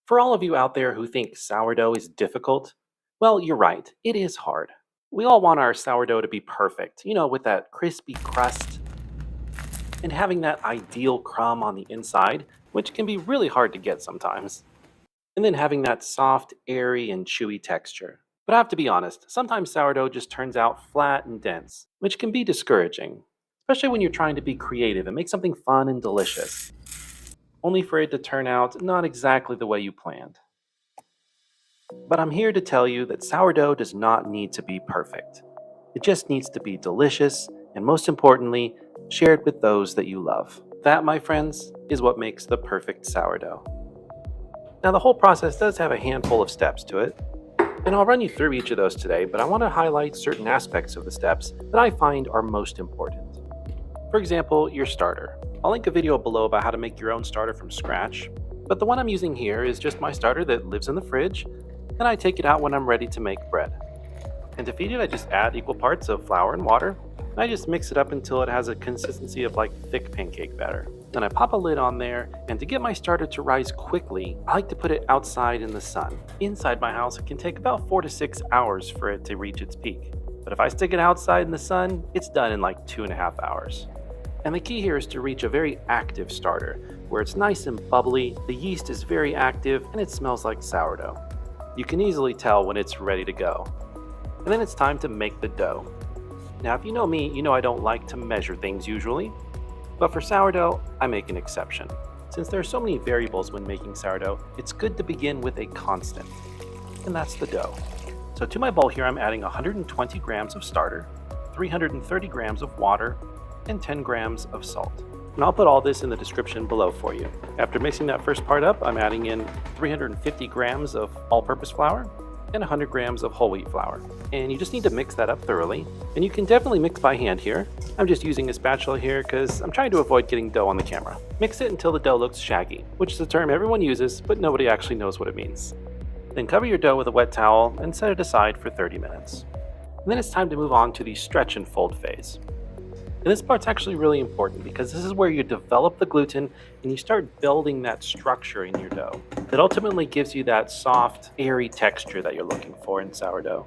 For all of you out there who think sourdough is difficult, well, you're right, it is hard. We all want our sourdough to be perfect, with that crispy crust and having that ideal crumb on the inside, which can be really hard to get sometimes. And then having that soft, airy, and chewy texture. But I have to be honest, sometimes sourdough just turns out flat and dense, which can be discouraging, especially when you're trying to be creative and make something fun and delicious, only for it to turn out not exactly the way you planned. But I'm here to tell you that sourdough does not need to be perfect. It just needs to be delicious and, most importantly, shared with those that you love. That, my friends, is what makes the perfect sourdough. Now, the whole process does have a handful of steps to it, and I'll run you through each of those today, but I want to highlight certain aspects of the steps that I find are most important. For example, your starter. I'll link a video below about how to make your own starter from scratch, but the one I'm using here is just my starter that lives in the fridge, and I take it out when I'm ready to make bread. And to feed it, I just add equal parts of flour and water, and I just mix it up until it has a consistency of like thick pancake batter. Then I pop a lid on there, and to get my starter to rise quickly, I like to put it outside in the sun. Inside my house, it can take about 4 to 6 hours for it to reach its peak. But if I stick it outside in the sun, it's done in like 2.5 hours. And the key here is to reach a very active starter, where it's nice and bubbly, the yeast is very active, and it smells like sourdough. You can easily tell when it's ready to go. And then it's time to make the dough. Now, if you know me, you know I don't like to measure things usually, but for sourdough, I make an exception. Since there are so many variables when making sourdough, it's good to begin with a constant, and that's the dough. So to my bowl here, I'm adding 120 grams of starter, 330 grams of water, and 10 grams of salt. And I'll put all this in the description below for you. After mixing that first part up, I'm adding in 350 grams of all-purpose flour and 100 grams of whole wheat flour. And you just need to mix that up thoroughly. And you can definitely mix by hand here. I'm just using a spatula here because I'm trying to avoid getting dough on the camera. Mix it until the dough looks shaggy, which is a term everyone uses, but nobody actually knows what it means. Then cover your dough with a wet towel and set it aside for 30 minutes. And then it's time to move on to the stretch and fold phase. And this part's actually really important because this is where you develop the gluten and you start building that structure in your dough that ultimately gives you that soft, airy texture that you're looking for in sourdough.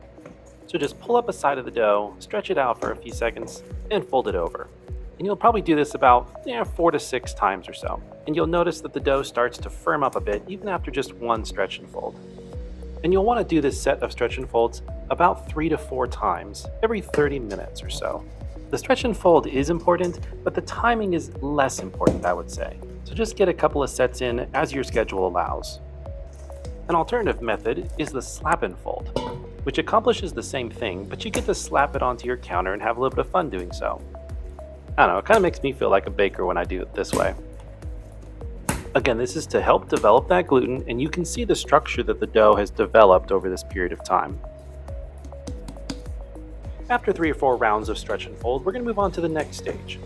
So just pull up a side of the dough, stretch it out for a few seconds, and fold it over. And you'll probably do this about 4 to 6 times or so. And you'll notice that the dough starts to firm up a bit even after just one stretch and fold. And you'll want to do this set of stretch and folds about 3 to 4 times every 30 minutes or so. The stretch and fold is important, but the timing is less important, I would say. So just get a couple of sets in as your schedule allows. An alternative method is the slap and fold, which accomplishes the same thing, but you get to slap it onto your counter and have a little bit of fun doing so. I don't know, it kind of makes me feel like a baker when I do it this way. Again, this is to help develop that gluten, and you can see the structure that the dough has developed over this period of time. After 3 or 4 rounds of stretch and fold, we're going to move on to the next stage,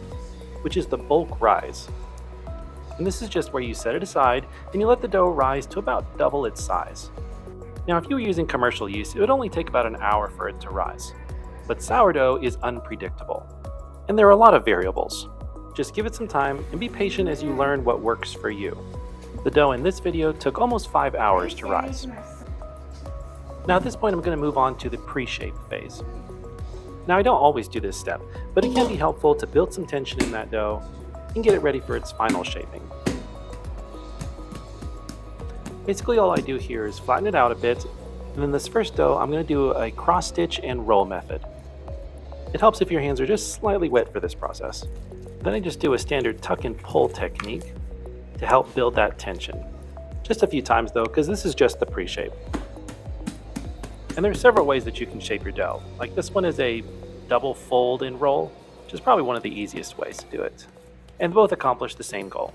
which is the bulk rise. And this is just where you set it aside and you let the dough rise to about double its size. Now, if you were using commercial yeast, it would only take about an hour for it to rise. But sourdough is unpredictable, and there are a lot of variables. Just give it some time and be patient as you learn what works for you. The dough in this video took almost 5 hours to rise. Now at this point, I'm going to move on to the pre-shape phase. Now, I don't always do this step, but it can be helpful to build some tension in that dough and get it ready for its final shaping. Basically, all I do here is flatten it out a bit, and then this first dough, I'm going to do a cross stitch and roll method. It helps if your hands are just slightly wet for this process. Then I just do a standard tuck and pull technique to help build that tension. Just a few times though, because this is just the pre-shape. And there are several ways that you can shape your dough. Like this one is a double fold and roll, which is probably one of the easiest ways to do it. And both accomplish the same goal.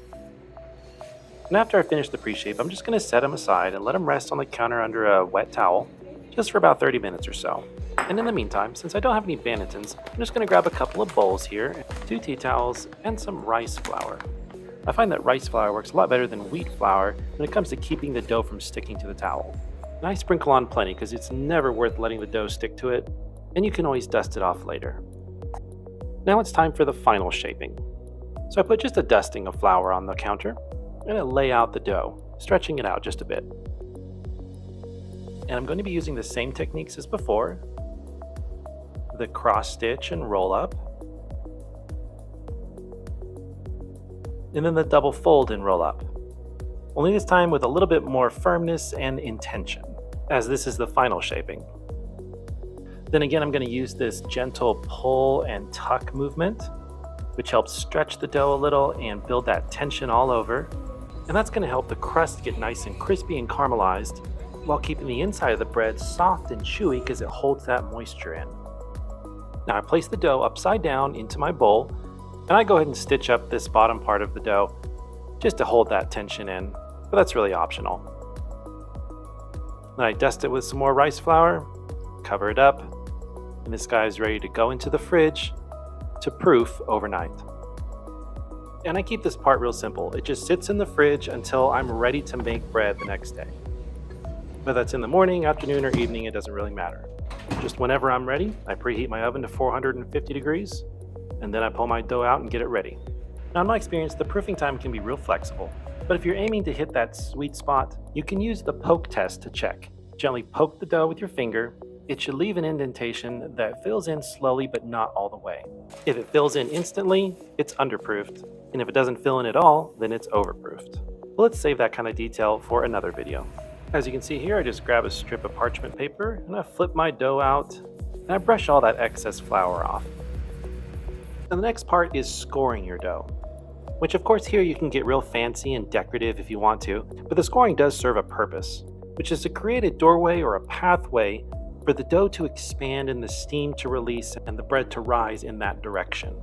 And after I finish the pre-shape, I'm just going to set them aside and let them rest on the counter under a wet towel, just for about 30 minutes or so. And in the meantime, since I don't have any bannetons, I'm just going to grab a couple of bowls here, 2 tea towels, and some rice flour. I find that rice flour works a lot better than wheat flour when it comes to keeping the dough from sticking to the towel. And I sprinkle on plenty because it's never worth letting the dough stick to it, and you can always dust it off later. Now it's time for the final shaping. So I put just a dusting of flour on the counter, and I lay out the dough. stretching it out just a bit. And I'm going to be using the same techniques as before, the cross stitch and roll up, and then the double fold and roll up. Only this time with a little bit more firmness and intention, as this is the final shaping. Then again, I'm going to use this gentle pull and tuck movement, which helps stretch the dough a little and build that tension all over. And that's going to help the crust get nice and crispy and caramelized, while keeping the inside of the bread soft and chewy because it holds that moisture in. Now I place the dough upside down into my bowl, and I go ahead and stitch up this bottom part of the dough just to hold that tension in, but that's really optional. Then I dust it with some more rice flour, cover it up, and this guy is ready to go into the fridge to proof overnight. And I keep this part real simple. It just sits in the fridge until I'm ready to make bread the next day. Whether that's in the morning, afternoon, or evening, it doesn't really matter. Just whenever I'm ready, I preheat my oven to 450 degrees, and then I pull my dough out and get it ready. Now in my experience, the proofing time can be real flexible, but if you're aiming to hit that sweet spot, you can use the poke test to check. Gently poke the dough with your finger. It should leave an indentation that fills in slowly but not all the way. If it fills in instantly, it's underproofed, and if it doesn't fill in at all, then it's overproofed. Well, let's save that kind of detail for another video. As you can see here, I just grab a strip of parchment paper and I flip my dough out and I brush all that excess flour off. And the next part is scoring your dough, which of course here you can get real fancy and decorative if you want to, but the scoring does serve a purpose, which is to create a doorway or a pathway for the dough to expand and the steam to release and the bread to rise in that direction.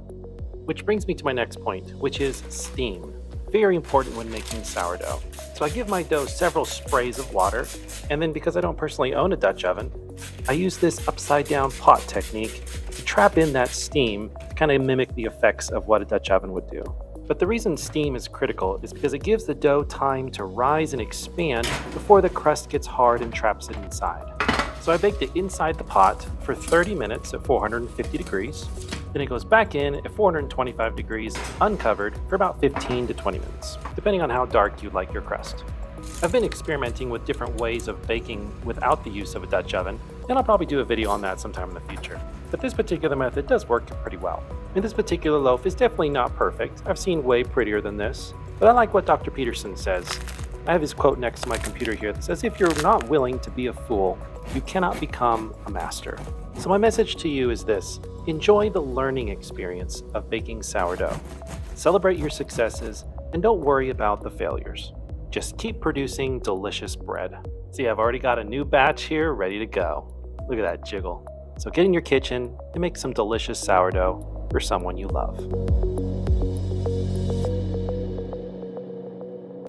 Which brings me to my next point, which is steam. Very important when making sourdough. So I give my dough several sprays of water, and then because I don't personally own a Dutch oven, I use this upside down pot technique to trap in that steam to kind of mimic the effects of what a Dutch oven would do. But the reason steam is critical is because it gives the dough time to rise and expand before the crust gets hard and traps it inside. So I baked it inside the pot for 30 minutes at 450 degrees. Then it goes back in at 425 degrees uncovered for about 15 to 20 minutes, depending on how dark you'd like your crust. I've been experimenting with different ways of baking without the use of a Dutch oven, and I'll probably do a video on that sometime in the future. But this particular method does work pretty well. And this particular loaf is definitely not perfect. I've seen way prettier than this, but I like what Dr. Peterson says. I have his quote next to my computer here that says, "If you're not willing to be a fool, you cannot become a master." So my message to you is this: enjoy the learning experience of baking sourdough. Celebrate your successes and don't worry about the failures. Just keep producing delicious bread. See, I've already got a new batch here ready to go. Look at that jiggle. So get in your kitchen and make some delicious sourdough for someone you love.